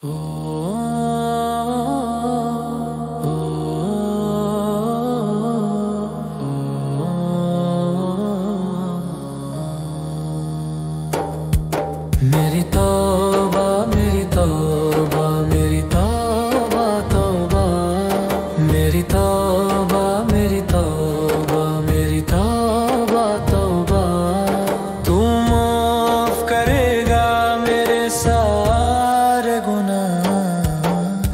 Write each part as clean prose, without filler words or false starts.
मेरी तौबा मेरी तौबा मेरी तौबा तौबा मेरी तौबा मेरी तौबा मेरी तौबा तौबा तू माफ करेगा मेरे सारे गुनाह।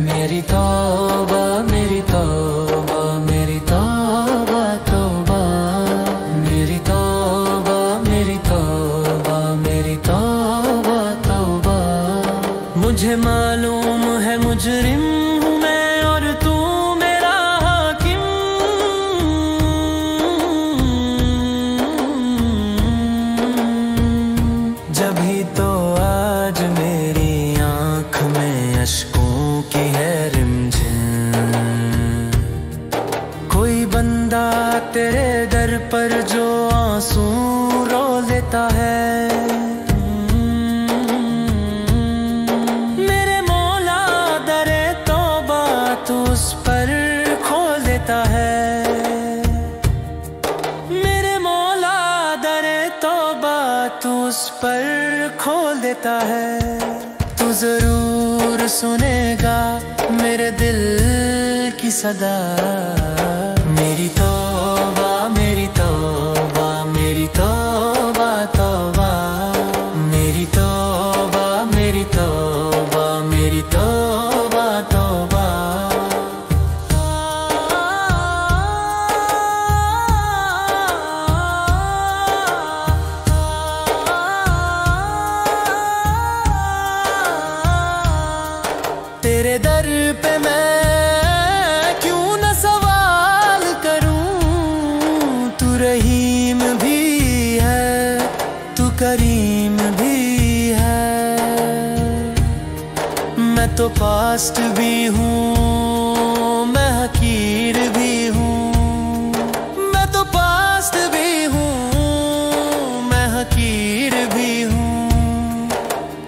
मेरी तौबा मेरी तौबा मेरी तौबा तौबा मेरी तौबा मेरी तौबा मेरी तौबा तौबा। मुझे मालूम है मुजरिम हूँ मैं और तू मेरा हाकिम। जभी तो आज मेरी आँख में अश्कों की है रिमझिम। कोई बंदा तेरे दर पर जो आंसू रो लेता है, मेरे मौला दरे तौबा तू उस पर खोल देता है। मेरे मौला दरे तौबा तू उस पर खोल देता है। तू जरूर सुनेगा मेरे दिल की सदा। मेरी तौबा मेरी तौबा मेरी तौबा तौबा मेरी तौबा मेरी तौबा मेरी तौबा तौबा। तेरे दर पे मैं क्यों न सवाल करूं। तू रहीम भी है तू करीम भी है। मैं तो पास्ट भी हूँ मैं हकीर भी हूँ। मैं तो पास्ट भी हूँ मैं हकीर भी हूँ।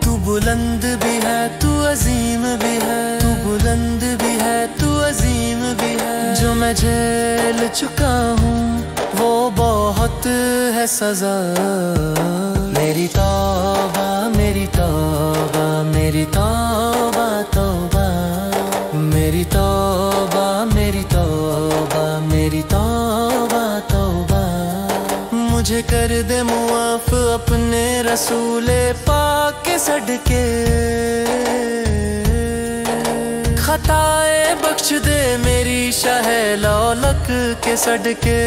तू बुलंद भी है तू अजीम भी है। तू बुलंद भी है तू अजीम भी है। जो मैं झेल चुका हूँ वो बहुत है सजा। मेरी तौबा मेरी तौबा मेरी तौबा तौबा मेरी तौबा मेरी तौबा मेरी तौबा तौबा। मुझे कर दे मुआफ अपने रसूले पाक के सदके। खताए बख्श दे मेरी शाह लौलक के सदके।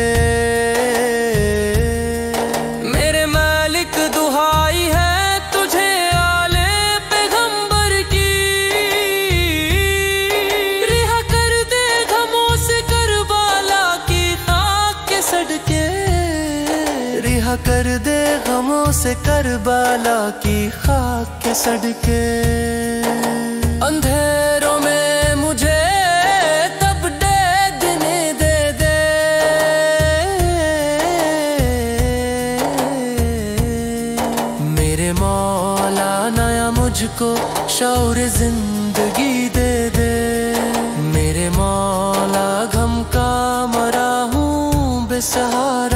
मेरे मालिक दुहाई है तुझे आले पैगंबर की। रिहा कर दे गमों से करबला की खाक के सदके। रिहा कर दे गमों से करबला की खाक के सदके। अंधेरों में मुझे तब दे दिन दे दे। मेरे मौला नया मुझको शौर जिंदगी दे दे। मेरे मौला गम का मरा हूँ बेसहारा।